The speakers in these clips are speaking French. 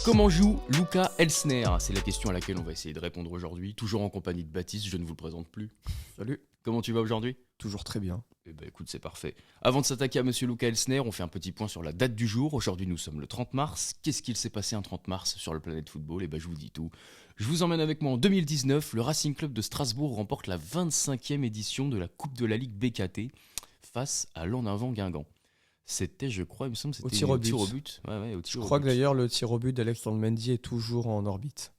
Comment joue Luca Elsner? C'est la question à laquelle on va essayer de répondre aujourd'hui, toujours en compagnie de Baptiste, je ne vous le présente plus. Salut. Comment tu vas aujourd'hui? Toujours très bien. Eh ben écoute, c'est parfait. Avant de s'attaquer à Monsieur Luca Elsner, on fait un petit point sur la date du jour. Aujourd'hui, nous sommes le 30 mars. Qu'est-ce qu'il s'est passé un 30 mars sur le Planète Football? Eh ben je vous dis tout. Je vous emmène avec moi en 2019. Le Racing Club de Strasbourg remporte la 25e édition de la Coupe de la Ligue BKT face à l'En-Avant-Guingamp. C'était, je crois, il me semble, c'était Au tir au but. au but. Ouais, au tir Je au crois but. que d'ailleurs le tir au but d'Alexandre Mendy est toujours en orbite.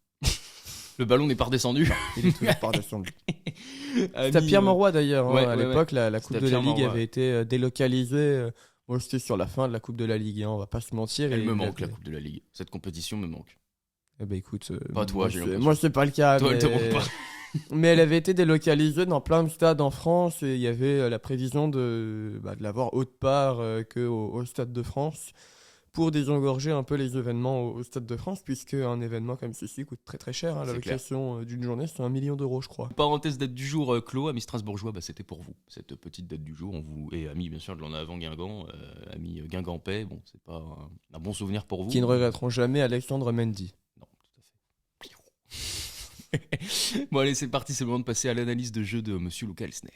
Le ballon n'est pas redescendu. Il est toujours par descendu. Ami, C'était à Pierre Mauroy d'ailleurs. ouais, À ouais, l'époque, la Coupe C'était à de la Pierre Ligue Mauroy. avait été délocalisée. Moi, c'était sur la fin de la Coupe de la Ligue. On va pas se mentir. Elle Et me il manque, la avait- Coupe de la Ligue. Cette compétition me manque. Eh ben écoute, Pas toi, moi, j'ai c'est- l'impression. moi c'est pas le cas. Toi, elle te manque pas. Mais elle avait été délocalisée dans plein de stades en France et il y avait la prévision de l'avoir autre part qu'au Stade de France pour désengorger un peu les événements au Stade de France, puisque un événement comme ceci coûte très très cher. La C'est clair. location d'une journée, c'est 1 million d'euros, je crois. Parenthèse date du jour, Clos, amis strasbourgeois, c'était pour vous. Cette petite date du jour, on vous et amis bien sûr de l'en avant Guingamp, amis Guingampais, bon, c'est pas un bon souvenir pour vous. Qui ne regretteront jamais Alexandre Mendy. Non, tout à fait. Bon allez, c'est parti, c'est le moment de passer à l'analyse de jeu de Monsieur Luca Elsner.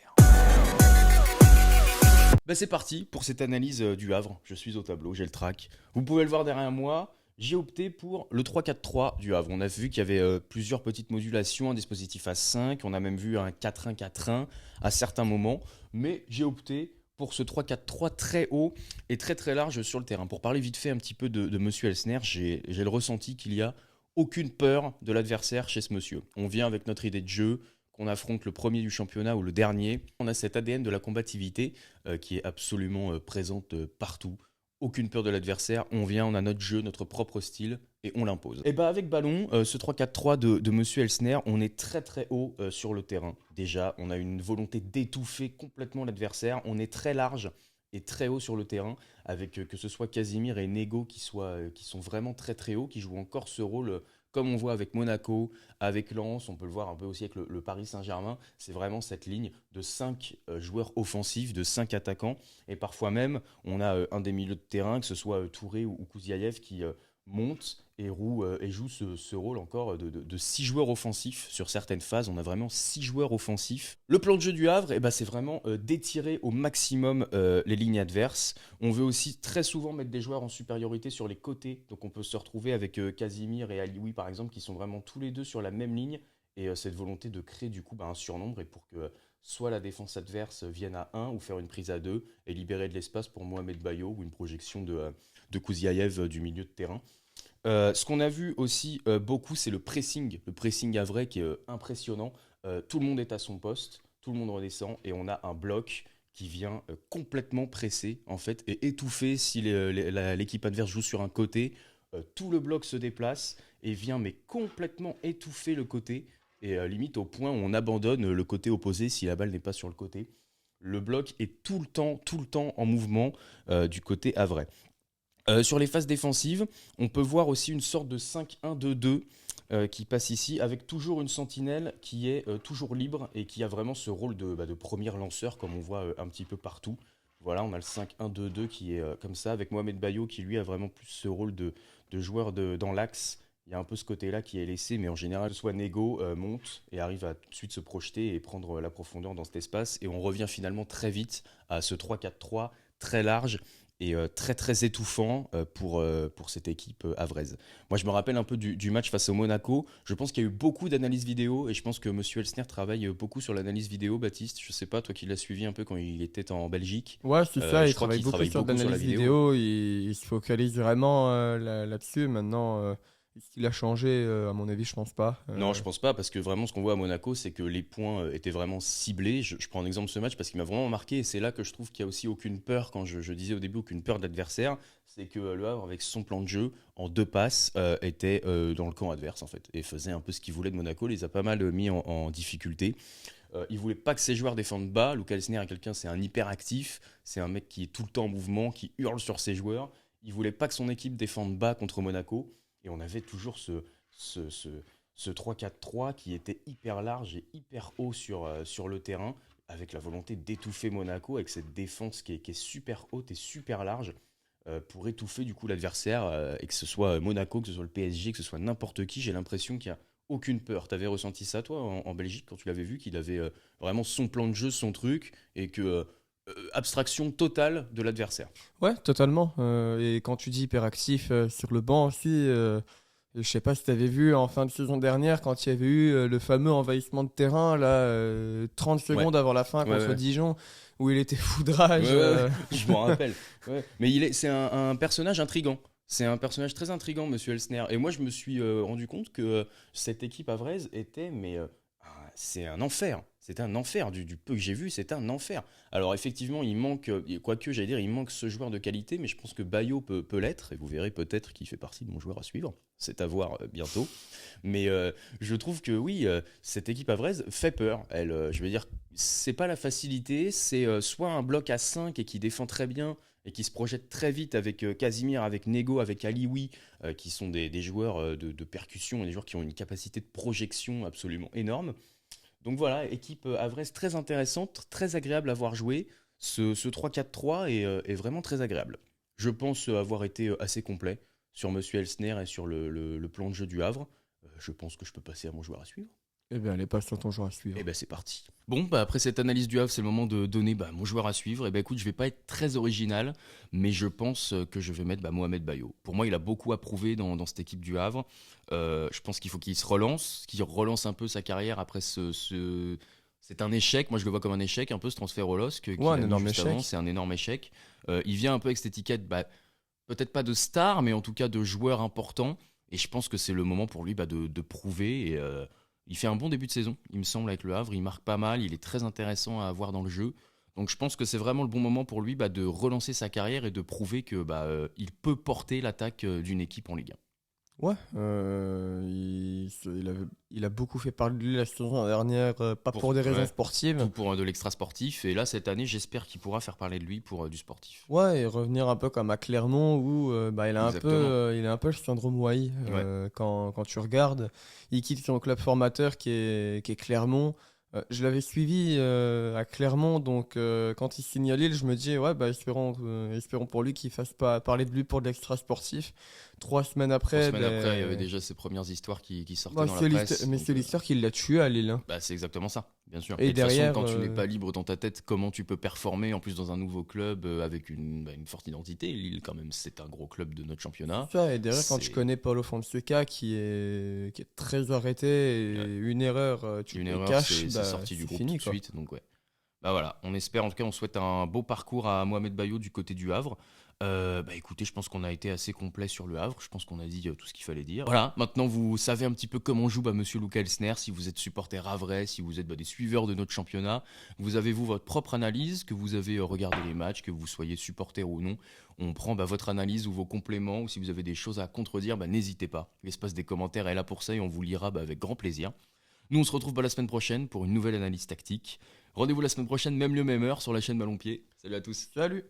C'est parti pour cette analyse du Havre. Je suis au tableau, j'ai le track. Vous pouvez le voir derrière moi. J'ai opté pour le 3-4-3 du Havre. On a vu qu'il y avait plusieurs petites modulations, un dispositif à 5, on a même vu un 4-1-4-1 à certains moments, mais j'ai opté pour ce 3-4-3 très haut et très très large sur le terrain. Pour parler vite fait un petit peu de Monsieur Elsner, j'ai le ressenti qu'il y a aucune peur de l'adversaire chez ce monsieur. On vient avec notre idée de jeu, qu'on affronte le premier du championnat ou le dernier. On a cet ADN de la combativité qui est absolument présente partout. Aucune peur de l'adversaire, on vient, on a notre jeu, notre propre style et on l'impose. Et avec ballon, ce 3-4-3 de Monsieur Elsner, on est très très haut sur le terrain. Déjà, on a une volonté d'étouffer complètement l'adversaire, on est très large et très haut sur le terrain, avec que ce soit Casimir et Nego qui sont vraiment très très hauts, qui jouent encore ce rôle comme on voit avec Monaco, avec Lens, on peut le voir un peu aussi avec le Paris Saint-Germain, c'est vraiment cette ligne de 5 joueurs offensifs, de 5 attaquants, et parfois même on a un des milieux de terrain, que ce soit Touré ou Kouziaev qui monte et joue ce rôle encore de 6 joueurs offensifs sur certaines phases. On a vraiment 6 joueurs offensifs. Le plan de jeu du Havre, c'est vraiment d'étirer au maximum les lignes adverses. On veut aussi très souvent mettre des joueurs en supériorité sur les côtés. Donc on peut se retrouver avec Casimir et Alioui par exemple qui sont vraiment tous les deux sur la même ligne. Et cette volonté de créer du coup un surnombre et pour que soit la défense adverse vienne à 1 ou faire une prise à 2 et libérer de l'espace pour Mohamed Bayo ou une projection de Kouziaev du milieu de terrain. Ce qu'on a vu aussi beaucoup, c'est le pressing havrais qui est impressionnant. Tout le monde est à son poste, tout le monde redescend et on a un bloc qui vient complètement presser en fait et étouffer si l'équipe adverse joue sur un côté. Tout le bloc se déplace et vient mais complètement étouffer le côté et limite au point où on abandonne le côté opposé si la balle n'est pas sur le côté. Le bloc est tout le temps en mouvement du côté havrais. Sur les phases défensives, on peut voir aussi une sorte de 5-1-2-2 qui passe ici, avec toujours une sentinelle qui est toujours libre et qui a vraiment ce rôle de premier lanceur, comme on voit un petit peu partout. Voilà, on a le 5-1-2-2 qui est comme ça, avec Mohamed Bayo qui lui a vraiment plus ce rôle de joueur dans l'axe. Il y a un peu ce côté-là qui est laissé, mais en général, soit Nego monte et arrive à tout de suite se projeter et prendre la profondeur dans cet espace. Et on revient finalement très vite à ce 3-4-3 très large et très très étouffant pour cette équipe havraise. Moi je me rappelle un peu du match face au Monaco, je pense qu'il y a eu beaucoup d'analyses vidéo et je pense que Monsieur Elsner travaille beaucoup sur l'analyse vidéo. Baptiste, je sais pas, toi qui l'as suivi un peu quand il était en Belgique. Ouais, c'est ça, je il crois travaille qu'il beaucoup travaille sur beaucoup sur la l'analyse vidéo. vidéo, il se focalise vraiment là-dessus. Maintenant, est-ce qu'il a changé à mon avis, je pense pas. Non, je pense pas, parce que vraiment ce qu'on voit à Monaco, c'est que les points étaient vraiment ciblés. Je prends un exemple de ce match parce qu'il m'a vraiment marqué, et c'est là que je trouve qu'il y a aussi aucune peur, quand je disais au début aucune peur de l'adversaire, c'est que Le Havre, avec son plan de jeu, en 2 passes, était dans le camp adverse en fait, et faisait un peu ce qu'il voulait de Monaco, les a pas mal mis en difficulté. Il voulait pas que ses joueurs défendent bas. Luca Elsner est quelqu'un, c'est un hyperactif, c'est un mec qui est tout le temps en mouvement, qui hurle sur ses joueurs. Il voulait pas que son équipe défende bas contre Monaco. Et on avait toujours ce 3-4-3 qui était hyper large et hyper haut sur le terrain, avec la volonté d'étouffer Monaco, avec cette défense qui est super haute et super large. pour étouffer du coup l'adversaire, et que ce soit Monaco, que ce soit le PSG, que ce soit n'importe qui. J'ai l'impression qu'il n'y a aucune peur. T'avais ressenti ça toi en Belgique quand tu l'avais vu, qu'il avait vraiment son plan de jeu, son truc, et que abstraction totale de l'adversaire. Ouais, totalement. Et quand tu dis hyperactif sur le banc aussi, je sais pas si tu avais vu en fin de saison dernière, quand il y avait eu le fameux envahissement de terrain, là, 30 Ouais, secondes avant la fin ouais, contre ouais. Dijon, où il était Ouais, foudrage. ouais, ouais, je m'en rappelle. Ouais. Mais c'est un personnage intrigant. C'est un personnage très intrigant, Monsieur Elsner. Et moi, je me suis rendu compte que cette équipe havraise était, mais c'est un enfer. C'est un enfer. Du peu que j'ai vu, c'est un enfer. Alors effectivement, il manque, quoique j'allais dire, il manque ce joueur de qualité, mais je pense que Bayo peut l'être. Et vous verrez peut-être qu'il fait partie de mon joueur à suivre. C'est à voir bientôt. Mais je trouve que oui, cette équipe havraise fait peur. Elle, je veux dire, c'est pas la facilité, c'est soit un bloc à 5 et qui défend très bien et qui se projette très vite avec Casimir, avec Nego, avec Alioui, qui sont des joueurs de percussion et des joueurs qui ont une capacité de projection absolument énorme. Donc voilà, équipe havraise très intéressante, très agréable à voir jouer. Ce 3-4-3 est vraiment très agréable. Je pense avoir été assez complet sur Monsieur Elsner et sur le plan de jeu du Havre. Je pense que je peux passer à mon joueur à suivre. Eh bien, allez, passe sur ton joueur à Et suivre. ben c'est parti. Bon, bah après cette analyse du Havre, c'est le moment de donner mon joueur à suivre. Et ben écoute, je vais pas être très original, mais je pense que je vais mettre Mohamed Bayo. Pour moi, il a beaucoup à prouver dans cette équipe du Havre. Je pense qu'il faut qu'il se relance, qu'il relance un peu sa carrière après c'est un échec. Moi, je le vois comme un échec, un peu ce transfert au LOSC qu'il Ouais, a un mis énorme juste avant. échec. C'est un énorme échec. Il vient un peu avec cette étiquette, peut-être pas de star, mais en tout cas de joueur important. Et je pense que c'est le moment pour lui de prouver. Et, il fait un bon début de saison, il me semble, avec le Havre. Il marque pas mal, il est très intéressant à avoir dans le jeu. Donc je pense que c'est vraiment le bon moment pour lui de relancer sa carrière et de prouver que il peut porter l'attaque d'une équipe en Ligue 1. Ouais, il a beaucoup fait parler de lui la saison dernière, pas pour des raisons Ouais, sportives. tout pour de l'extra sportif. Et là, cette année, j'espère qu'il pourra faire parler de lui pour du sportif. Ouais, et revenir un peu comme à Clermont où Exactement. il a un peu le syndrome Wai. Ouais. Quand tu regardes, il quitte son club formateur qui est Clermont. Je l'avais suivi à Clermont, donc quand il signe à Lille, je me dis ouais espérons pour lui qu'il fasse pas parler de lui pour de l'extra sportif. 3 semaines Trois après, semaines après, il y avait déjà ses premières histoires qui sortaient dans la c'est presse. mais Donc, c'est l'histoire qui l'a tué à Lille, hein. c'est exactement ça, bien sûr. Et Et de toute façon, derrière, quand tu n'es pas libre dans ta tête, comment tu peux performer en plus dans un nouveau club avec une forte identité. Lille, quand même, c'est un gros club de notre championnat. ça, et derrière, quand tu C'est connais Paulo Fonseca qui est très arrêté, et ouais, une erreur, tu une le erreur, caches, c'est sorti du c'est groupe tout fini, de quoi. suite. Donc ouais. Bah voilà, on espère, en tout cas, on souhaite un beau parcours à Mohamed Bayo du côté du Havre. Écoutez, je pense qu'on a été assez complet sur le Havre. Je pense qu'on a dit tout ce qu'il fallait dire. Voilà, maintenant vous savez un petit peu comment joue Monsieur Luca Elsner. Si vous êtes supporter havrais, si vous êtes des suiveurs de notre championnat, vous avez votre propre analyse, que vous avez regardé les matchs, que vous soyez supporter ou non. On prend votre analyse ou vos compléments, ou si vous avez des choses à contredire, n'hésitez pas. L'espace des commentaires est là pour ça et on vous lira avec grand plaisir. Nous, on se retrouve la semaine prochaine pour une nouvelle analyse tactique. Rendez-vous la semaine prochaine, même lieu, même heure, sur la chaîne Ballon Pied. Salut à tous. Salut!